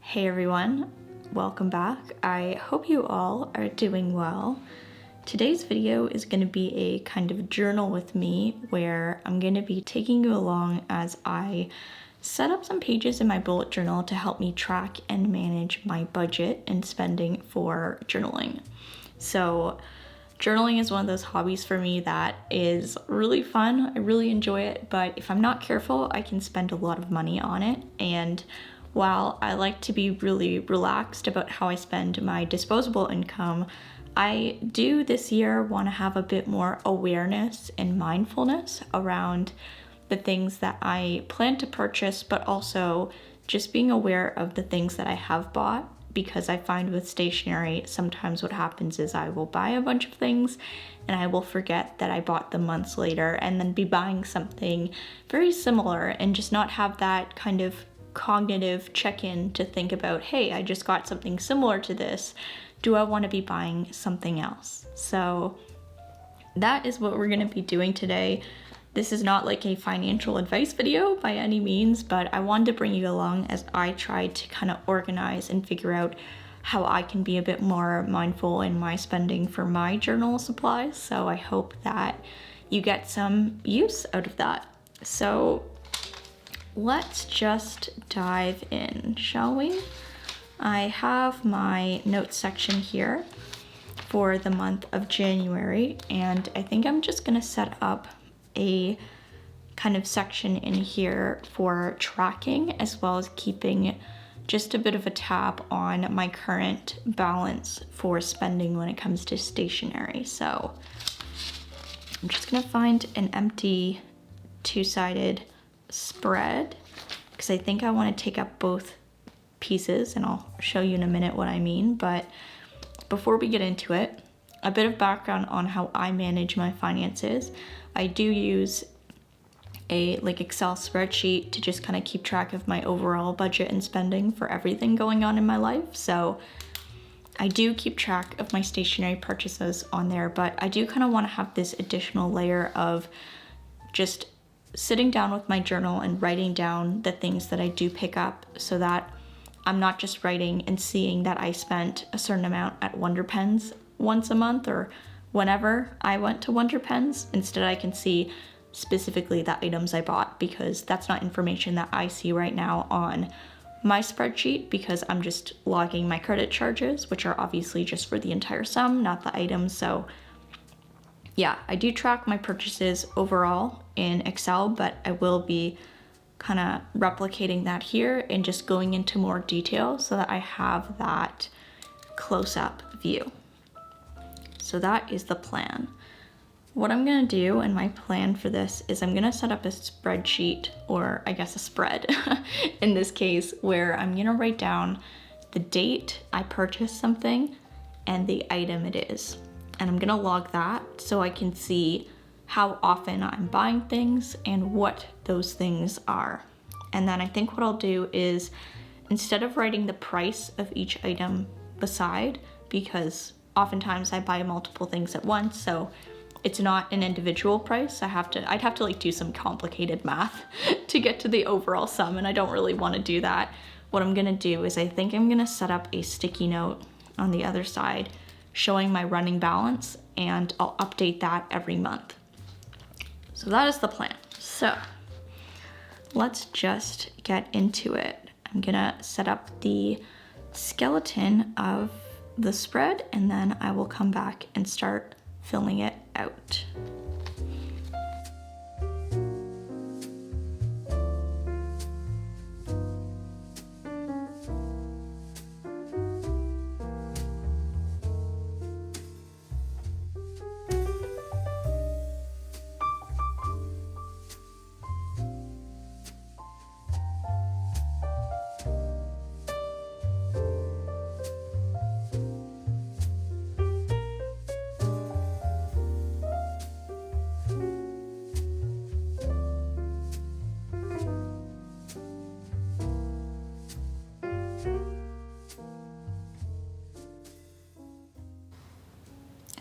Hey everyone, welcome back. I hope you all are doing well. Today's video is going to be a kind of journal with me where I'm going to be taking you along as I set up some pages in my bullet journal to help me track and manage my budget and spending for journaling. So journaling is one of those hobbies for me that is really fun. I really enjoy it, but if I'm not careful, I can spend a lot of money on it. And while I like to be really relaxed about how I spend my disposable income, I do this year want to have a bit more awareness and mindfulness around the things that I plan to purchase, but also just being aware of the things that I have bought, because I find with stationery, sometimes what happens is I will buy a bunch of things and I will forget that I bought them months later and then be buying something very similar and just not have that kind of cognitive check-in to think about, hey, I just got something similar to this. Do I want to be buying something else? So that is what we're going to be doing today. This is not like a financial advice video by any means, but I wanted to bring you along as I tried to kind of organize and figure out how I can be a bit more mindful in my spending for my journal supplies. So I hope that you get some use out of that. So let's just dive in, shall we? I have my notes section here for the month of January, and I think I'm just gonna set up a kind of section in here for tracking as well as keeping just a bit of a tab on my current balance for spending when it comes to stationery. So I'm just gonna find an empty two-sided spread because I think I want to take up both pieces, and I'll show you in a minute what I mean. But before we get into it, a bit of background on how I manage my finances. I do use a Excel spreadsheet to just kind of keep track of my overall budget and spending for everything going on in my life. So I do keep track of my stationery purchases on there, but I do kind of want to have this additional layer of just sitting down with my journal and writing down the things that I do pick up, so that I'm not just writing and seeing that I spent a certain amount at Wonder Pens once a month or whenever I went to Wonder Pens. Instead, I can see specifically the items I bought, because that's not information that I see right now on my spreadsheet, because I'm just logging my credit charges, which are obviously just for the entire sum, not the items. So yeah, I do track my purchases overall in Excel, but I will be kind of replicating that here and just going into more detail so that I have that close-up view. So that is the plan. What I'm gonna do, and my plan for this, is I'm gonna set up a spreadsheet, or I guess a spread in this case, where I'm gonna write down the date I purchased something and the item it is. And I'm gonna log that so I can see how often I'm buying things and what those things are. And then I think what I'll do is, instead of writing the price of each item beside, because oftentimes I buy multiple things at once, so it's not an individual price. I'd have to do some complicated math to get to the overall sum, and I don't really want to do that. What I'm gonna do is, I think I'm gonna set up a sticky note on the other side showing my running balance, and I'll update that every month. So that is the plan. So let's just get into it. I'm gonna set up the skeleton of the spread, and then I will come back and start filling it out.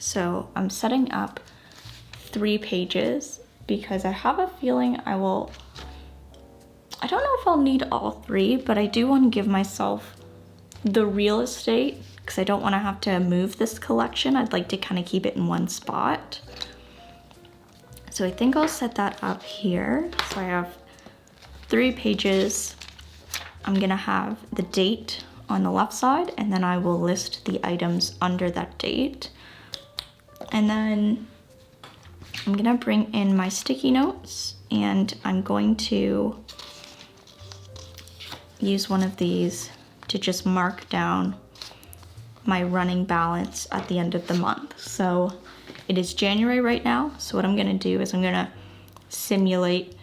So I'm setting up 3 pages because I have a feeling I don't know if I'll need all 3, but I do want to give myself the real estate, because I don't want to have to move this collection. I'd like to kind of keep it in one spot. So I think I'll set that up here. So I have 3 pages. I'm gonna have the date on the left side, and then I will list the items under that date. And then I'm gonna bring in my sticky notes, and I'm going to use one of these to just mark down my running balance at the end of the month. So it is January right now, so what I'm gonna do is I'm gonna simulate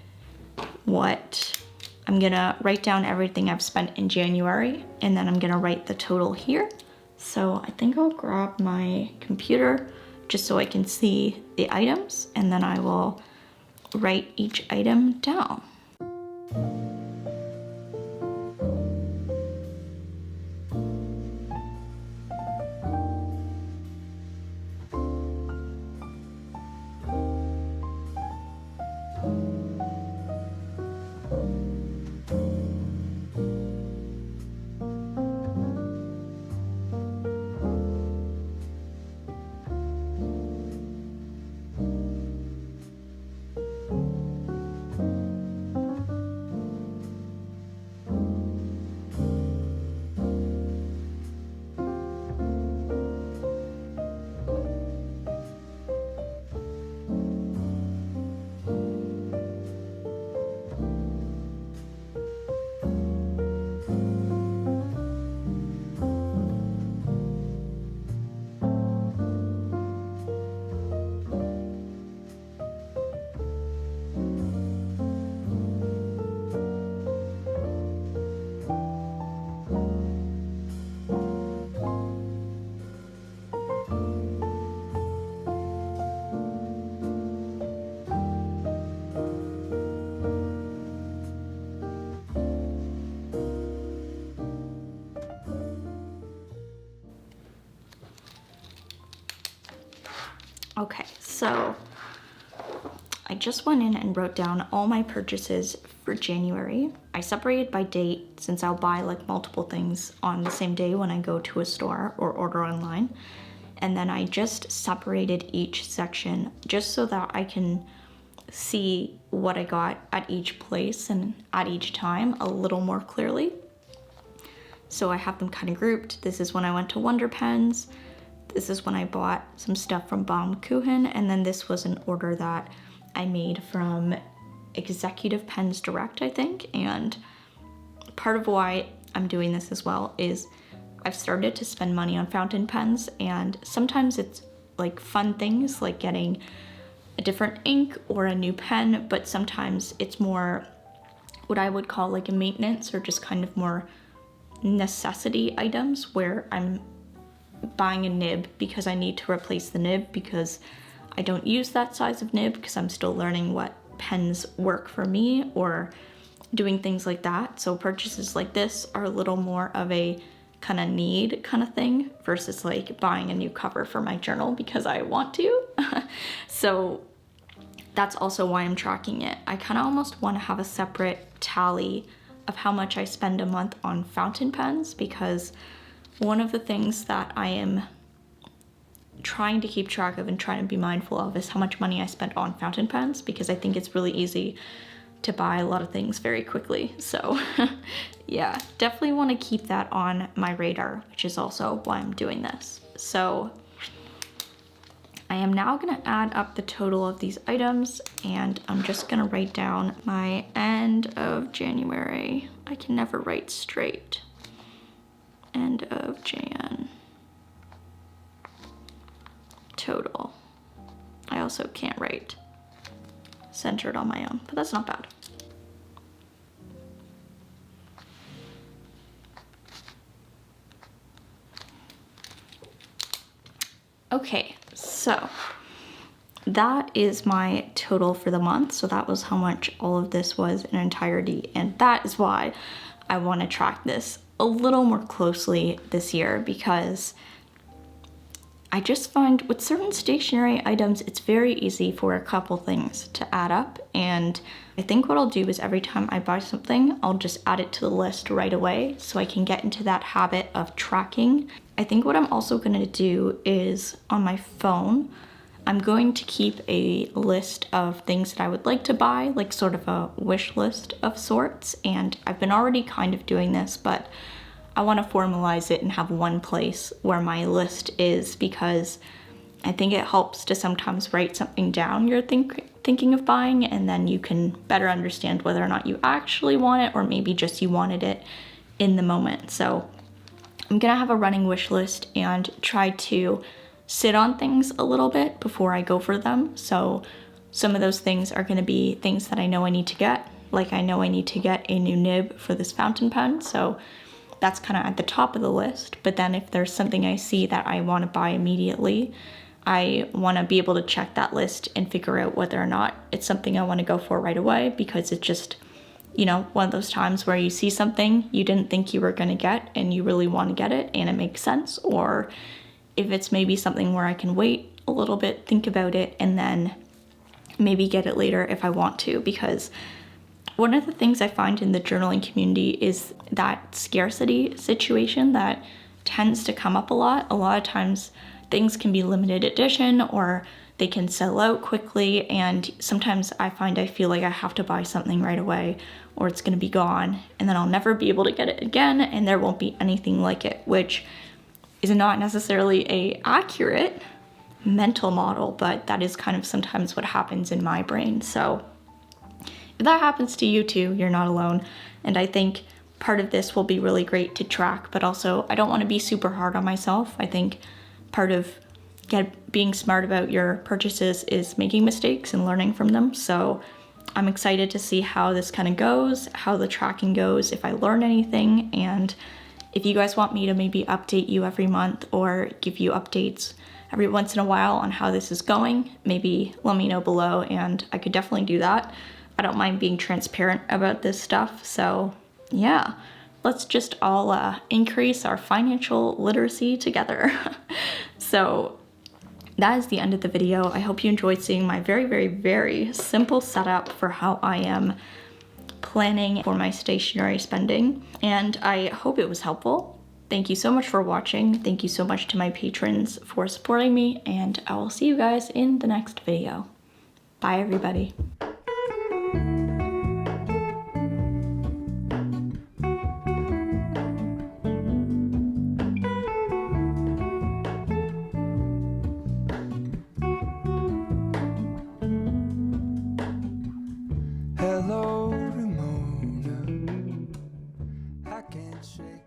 what I'm gonna write down everything I've spent in January, and then I'm gonna write the total here. So I think I'll grab my computer just so I can see the items, and then I will write each item down. Okay, so I just went in and wrote down all my purchases for January. I separated by date since I'll buy like multiple things on the same day when I go to a store or order online. And then I just separated each section just so that I can see what I got at each place and at each time a little more clearly. So I have them kind of grouped. This is when I went to Wonder Pens. This is when I bought some stuff from Baumkuchen, and then this was an order that I made from Executive Pens Direct, I think. And part of why I'm doing this as well is I've started to spend money on fountain pens, and sometimes it's like fun things like getting a different ink or a new pen, but sometimes it's more what I would call like a maintenance or just kind of more necessity items where I'm buying a nib because I need to replace the nib because I don't use that size of nib because I'm still learning what pens work for me or doing things like that. So purchases like this are a little more of a kind of need kind of thing versus like buying a new cover for my journal because I want to. So that's also why I'm tracking it. I kind of almost want to have a separate tally of how much I spend a month on fountain pens, because one of the things that I am trying to keep track of and trying to be mindful of is how much money I spent on fountain pens, because I think it's really easy to buy a lot of things very quickly. So yeah, definitely want to keep that on my radar, which is also why I'm doing this. So I am now going to add up the total of these items, and I'm just going to write down my end of January. I can never write straight. End of Jan total. I also can't write centered on my own, but that's not bad. Okay, so that is my total for the month. So that was how much all of this was in entirety, and that is why I want to track this a little more closely this year, because I just find with certain stationery items, it's very easy for a couple things to add up. And I think what I'll do is every time I buy something, I'll just add it to the list right away so I can get into that habit of tracking. I think what I'm also gonna do is on my phone, I'm going to keep a list of things that I would like to buy, like sort of a wish list of sorts. And I've been already kind of doing this, but I want to formalize it and have one place where my list is, because I think it helps to sometimes write something down you're thinking of buying, and then you can better understand whether or not you actually want it, or maybe just you wanted it in the moment. So I'm gonna have a running wish list and try to sit on things a little bit before I go for them. So some of those things are gonna be things that I know I need to get. Like I know I need to get a new nib for this fountain pen, so that's kind of at the top of the list. But then if there's something I see that I want to buy immediately, I want to be able to check that list and figure out whether or not it's something I want to go for right away, because it's just, you know, one of those times where you see something you didn't think you were going to get and you really want to get it and it makes sense. Or if it's maybe something where I can wait a little bit, think about it, and then maybe get it later if I want to. Because one of the things I find in the journaling community is that scarcity situation that tends to come up a lot. A lot of times things can be limited edition or they can sell out quickly, and sometimes I find I feel like I have to buy something right away or it's gonna be gone and then I'll never be able to get it again and there won't be anything like it, which is not necessarily a accurate mental model, but that is kind of sometimes what happens in my brain. So if that happens to you too, you're not alone. And I think part of this will be really great to track, but also I don't want to be super hard on myself. I think part of being smart about your purchases is making mistakes and learning from them. So I'm excited to see how this kind of goes, how the tracking goes, if I learn anything. And if you guys want me to maybe update you every month or give you updates every once in a while on how this is going, maybe let me know below and I could definitely do that. I don't mind being transparent about this stuff. So yeah, let's just all increase our financial literacy together. So that is the end of the video. I hope you enjoyed seeing my very, very, very simple setup for how I am planning for my stationery spending, and I hope it was helpful. Thank you so much for watching. Thank you so much to my patrons for supporting me, and I will see you guys in the next video. Bye, everybody. Hello, Ramona. I can't shake